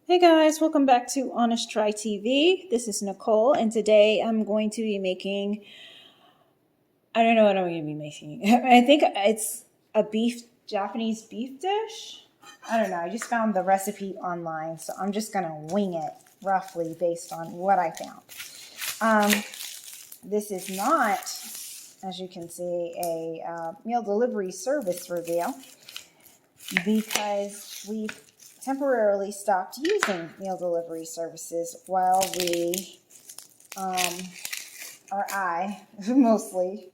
Hey guys, welcome back to Honest Try TV. This is Nicole, and today I'm going to be making, I don't know what I'm going to be making. I think it's a Japanese beef dish. I don't know, I just found the recipe online, so I'm just going to wing it roughly based on what I found. This is not, as you can see, a meal delivery service review because we've temporarily stopped using meal delivery services while I mostly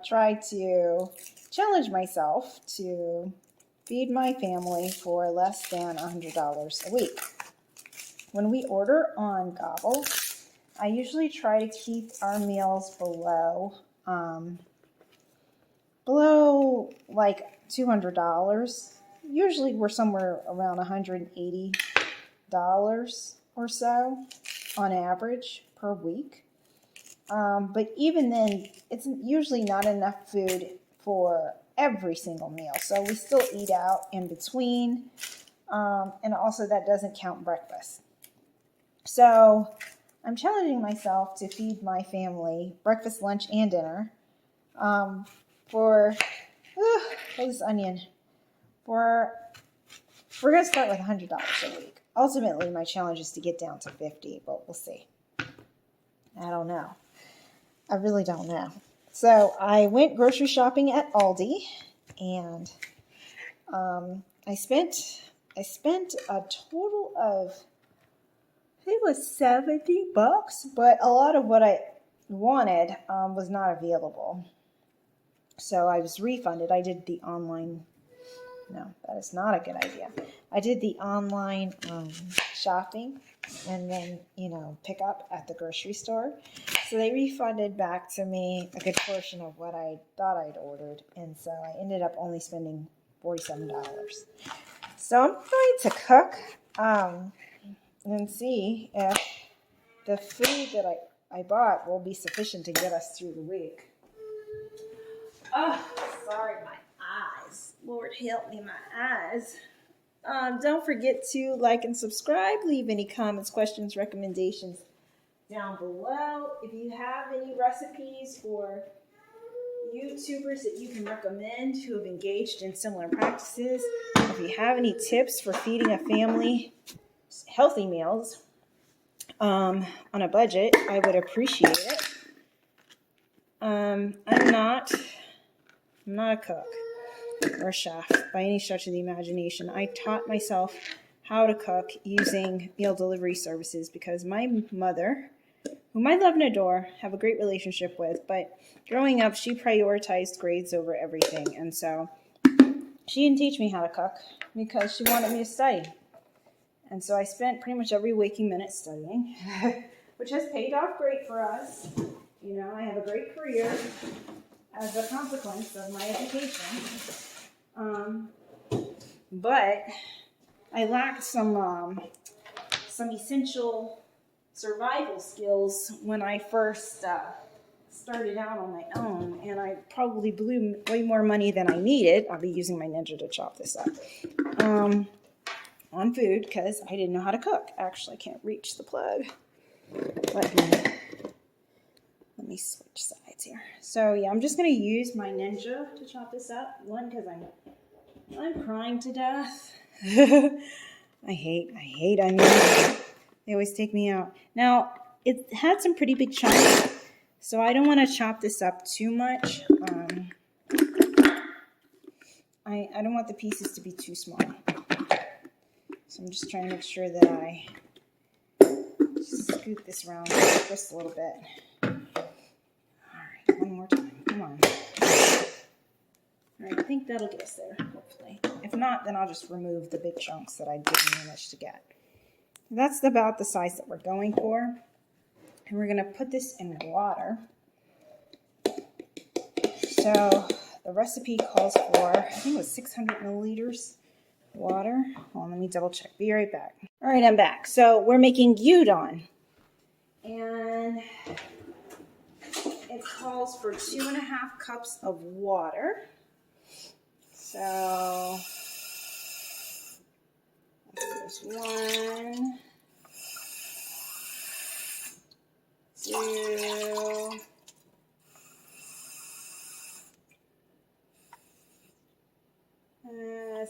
try to challenge myself to feed my family for less than $100 a week. When we order on Gobble, I usually try to keep our meals below like $200. Usually we're somewhere around $180 or so on average per week. But even then, it's usually not enough food for every single meal. So we still eat out in between. And also that doesn't count breakfast. So I'm challenging myself to feed my family breakfast, lunch, and dinner for this onion. We're going to start with $100 a week. Ultimately, my challenge is to get down to $50, but we'll see. I don't know. I really don't know. So I went grocery shopping at Aldi, and I spent a total of, I think it was $70, but a lot of what I wanted was not available. So I was refunded. I did the online. No, that is not a good idea. I did the online shopping and then, pick up at the grocery store. So they refunded back to me a good portion of what I thought I'd ordered. And so I ended up only spending $47. So I'm going to cook and see if the food that I bought will be sufficient to get us through the week. Oh, sorry, my eyes. Lord help me, my eyes. Don't forget to like and subscribe. Leave any comments, questions, recommendations down below. If you have any recipes or YouTubers that you can recommend who have engaged in similar practices, if you have any tips for feeding a family healthy meals on a budget, I would appreciate it. I'm not a cook or a chef by any stretch of the imagination. I taught myself how to cook using meal delivery services because my mother, whom I love and adore, have a great relationship with, but growing up, she prioritized grades over everything, and so she didn't teach me how to cook because she wanted me to study. And so I spent pretty much every waking minute studying, which has paid off great for us. I have a great career as a consequence of my education. But I lacked some essential survival skills when I first started out on my own, and I probably blew way more money than I needed. I'll be using my Ninja to chop this up on food because I didn't know how to cook. Actually, I can't reach the plug. Let me switch sides here. So yeah, I'm just gonna use my Ninja to chop this up. One, because I'm crying to death. I hate onions. They always take me out. Now, it had some pretty big chunks, so I don't want to chop this up too much. I don't want the pieces to be too small. So I'm just trying to make sure that I scoot this around just a little bit. All right, one more time. Come on. All right, I think that'll get us there, hopefully. If not, then I'll just remove the big chunks that I didn't manage to get. That's about the size that we're going for. And we're going to put this in water. So the recipe calls for, I think it was 600 milliliters water. Hold on, let me double check. Be right back. All right, I'm back. So we're making gyudon. And it calls for 2.5 cups of water. So there's one.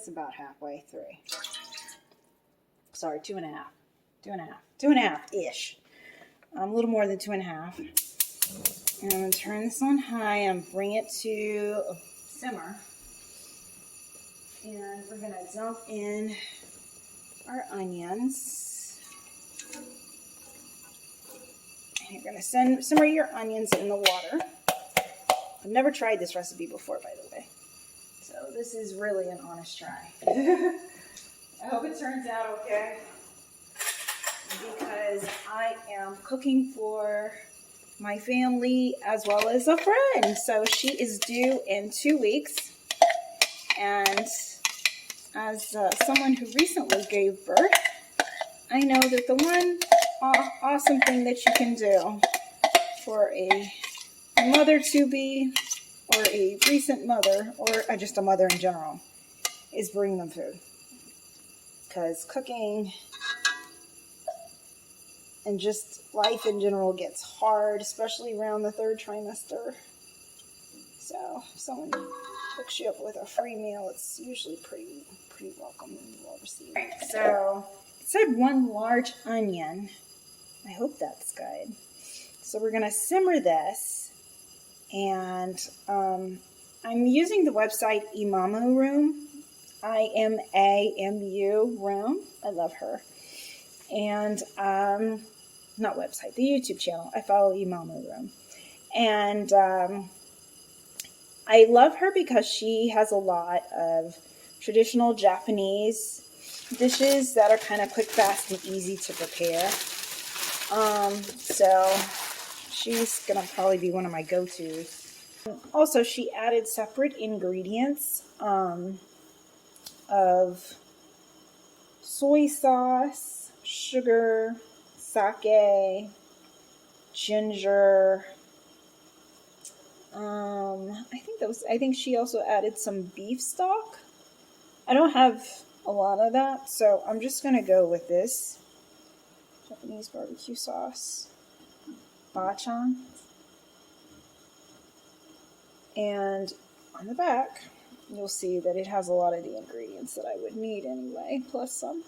That's about halfway through. Sorry, 2.5. 2.5. 2.5-ish. A little more than 2.5. And I'm going to turn this on high and bring it to a simmer. And we're going to dump in our onions. And you're going to simmer your onions in the water. I've never tried this recipe before, by the way. So this is really an honest try. I hope it turns out okay. Because I am cooking for my family as well as a friend. So she is due in 2 weeks. And as someone who recently gave birth, I know that the one awesome thing that you can do for a mother-to-be or a recent mother or just a mother in general is bring them food. Because cooking and just life in general gets hard, especially around the 3rd trimester. So if someone hooks you up with a free meal, it's usually pretty welcome and well received. So it said 1 large onion. I hope that's good. So we're going to simmer this, and I'm using the website Imamu Room. IMAMU Room. I love her. And not website, the YouTube channel. I follow Imamu Room. And I love her because she has a lot of traditional Japanese dishes that are kind of quick, fast, and easy to prepare. So she's going to probably be one of my go-tos. Also, she added separate ingredients of soy sauce, sugar, sake, ginger. I think she also added some beef stock. I don't have a lot of that, so I'm just gonna go with this Japanese barbecue sauce, bachan. And on the back, you'll see that it has a lot of the ingredients that I would need anyway, plus some.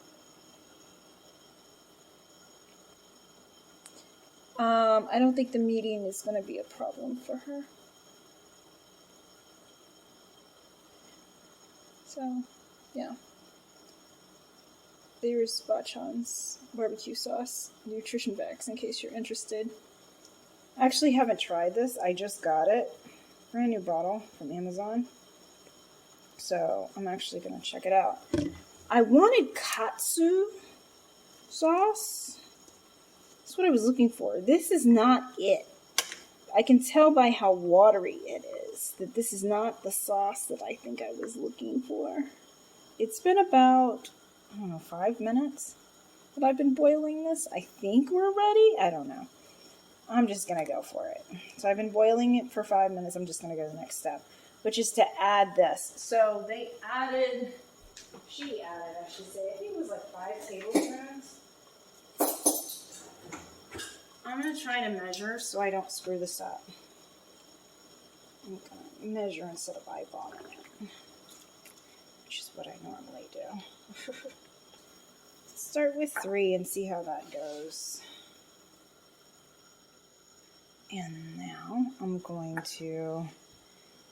I don't think the medium is going to be a problem for her. So, yeah. There's Bachan's barbecue sauce nutrition bags in case you're interested. I actually haven't tried this. I just got it. Brand new bottle from Amazon. So I'm actually going to check it out. I wanted katsu sauce. That's what I was looking for. This is not it. I can tell by how watery it is that this is not the sauce that I think I was looking for. It's been about, 5 minutes that I've been boiling this. I think we're ready. I don't know. I'm just going to go for it. So I've been boiling it for 5 minutes. I'm just going to go to the next step, which is to add this. So she added, I should say, I think it was like 5 tablespoons. I'm going to try to measure so I don't screw this up. I'm going to measure instead of eyeballing it, which is what I normally do. Start with 3 and see how that goes. And now I'm going to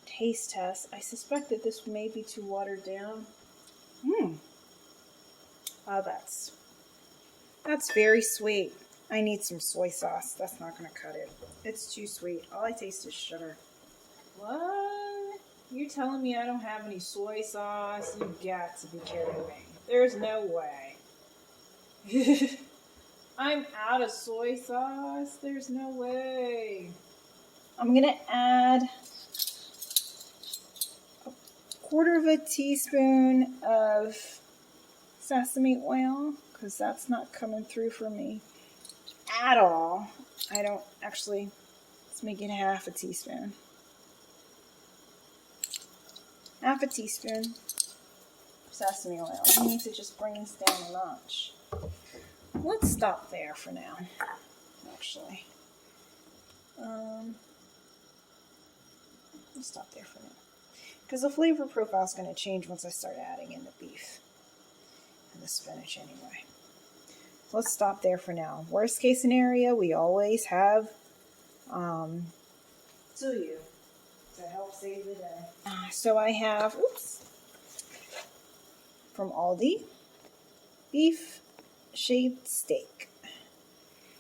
taste test. I suspect that this may be too watered down. Oh, that's very sweet. I need some soy sauce. That's not going to cut it. It's too sweet. All I taste is sugar. What? You're telling me I don't have any soy sauce? You got to be kidding me. There's no way. I'm out of soy sauce. There's no way. I'm going to add a 1/4 teaspoon of sesame oil because that's not coming through for me at all. I don't actually, let's make it 1/2 teaspoon. 1/2 teaspoon of sesame oil. We need to just bring this down a notch. Let's stop there for now, actually. Let's stop there for now. because the flavor profile is going to change once I start adding in the beef and the spinach anyway. Let's stop there for now. Worst case scenario, we always have Tsuyu to help save the day. So I have, from Aldi, beef shaved steak.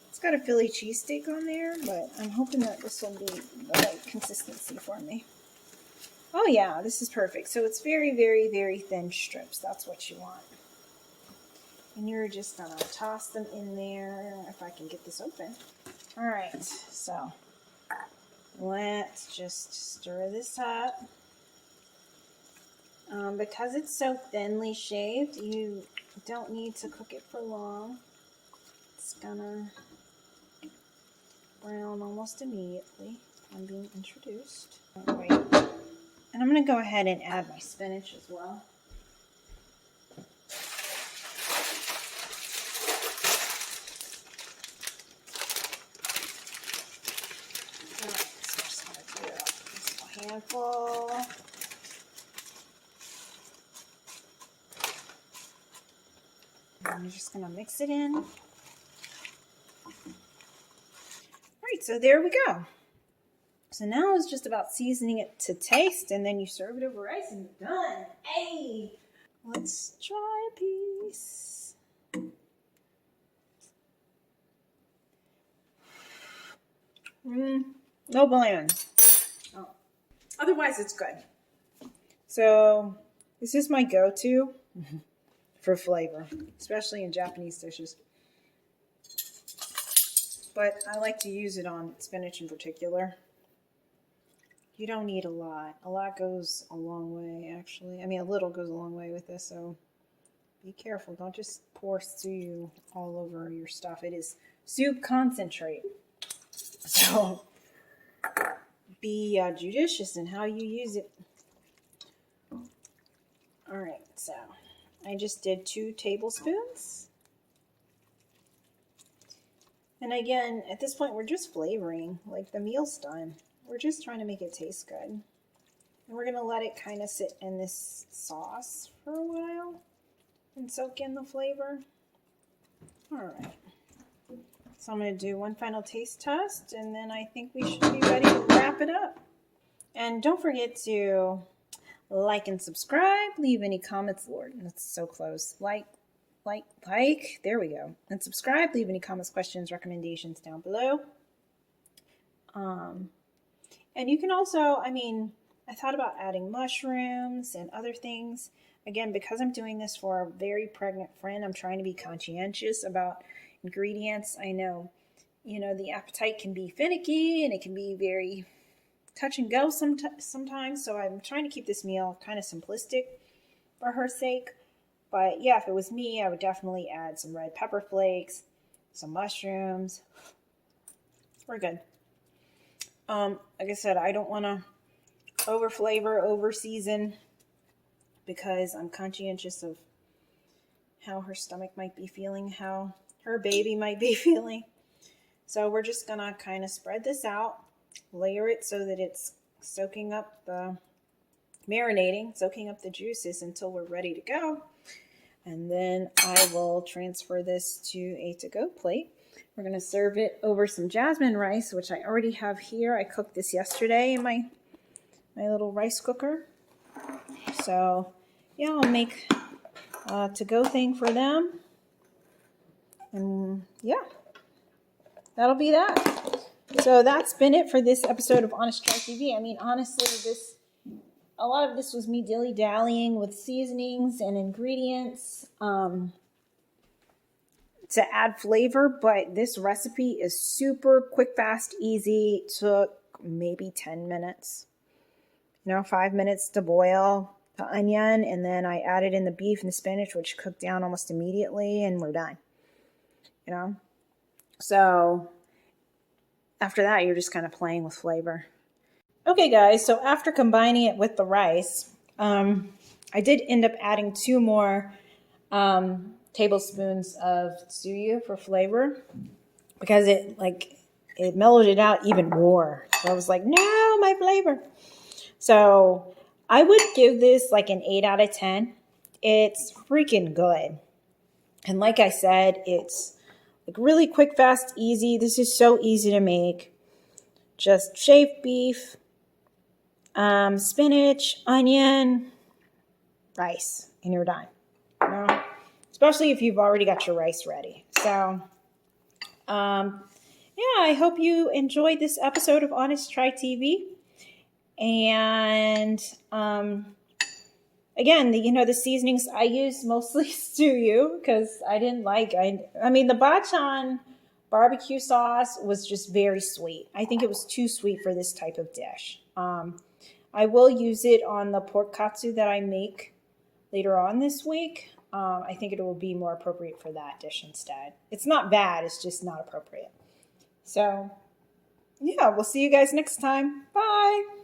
It's got a Philly cheesesteak on there, but I'm hoping that this will be the right consistency for me. Oh yeah, this is perfect. So it's very, very, very thin strips. That's what you want. And you're just gonna toss them in there, if I can get this open. All right, so let's just stir this up. Because it's so thinly shaved, you don't need to cook it for long. It's gonna brown almost immediately on being introduced. All right. And I'm gonna go ahead and add my spinach as well. Handful. And I'm just going to mix it in. All right, so there we go. So now it's just about seasoning it to taste, and then you serve it over rice and you're done. Hey, let's try a piece. No bland. Oh. Otherwise, it's good. So this is my go-to for flavor, especially in Japanese dishes. But I like to use it on spinach in particular. You don't need a lot. A lot goes a long way, actually. I mean, a little goes a long way with this, so be careful. Don't just pour tsuyu all over your stuff. It is soup concentrate. So be judicious in how you use it. All right, so I just did 2 tablespoons. And again, at this point, we're just flavoring, like the meal's done. We're just trying to make it taste good. And we're gonna let it kind of sit in this sauce for a while and soak in the flavor. All right. So I'm gonna do one final taste test, and then I think we should be ready to wrap it up. And don't forget to like and subscribe, leave any comments, Lord, that's so close. Like, there we go. And subscribe, leave any comments, questions, recommendations down below. And you can also, I thought about adding mushrooms and other things. Again, because I'm doing this for a very pregnant friend, I'm trying to be conscientious about ingredients. I know, the appetite can be finicky and it can be very touch and go sometimes. So I'm trying to keep this meal kind of simplistic for her sake. But yeah, if it was me, I would definitely add some red pepper flakes, some mushrooms. We're good. Like I said, I don't want to over flavor, over season, because I'm conscientious of how her stomach might be feeling, how her baby might be feeling. So we're just gonna kind of spread this out, layer it so that it's soaking up marinating, soaking up the juices until we're ready to go. And then I will transfer this to a to-go plate. We're going to serve it over some jasmine rice, which I already have here. I cooked this yesterday in my little rice cooker. So, yeah, I'll make a to-go thing for them. And, yeah, that'll be that. So that's been it for this episode of Honest Try TV. Honestly, a lot of this was me dilly-dallying with seasonings and ingredients to add flavor, but this recipe is super quick, fast, easy. It took maybe 10 minutes, 5 minutes to boil the onion, and then I added in the beef and the spinach, which cooked down almost immediately, and we're done, So after that, you're just kind of playing with flavor. Okay, guys, so after combining it with the rice, I did end up adding 2 more tablespoons of tsuyu for flavor, because it mellowed it out even more. So I was like, no, my flavor. So I would give this like an 8 out of 10. It's freaking good. And like I said, it's like really quick, fast, easy. This is so easy to make. Just shaved beef, spinach, onion, rice, and you're done. You know? Especially if you've already got your rice ready. So, yeah, I hope you enjoyed this episode of Honest Try TV. And again, the seasonings I use mostly Tsuyu because I didn't like. I mean, the bachan barbecue sauce was just very sweet. I think it was too sweet for this type of dish. I will use it on the pork katsu that I make later on this week. I think it will be more appropriate for that dish instead. It's not bad. It's just not appropriate. So, yeah, we'll see you guys next time. Bye.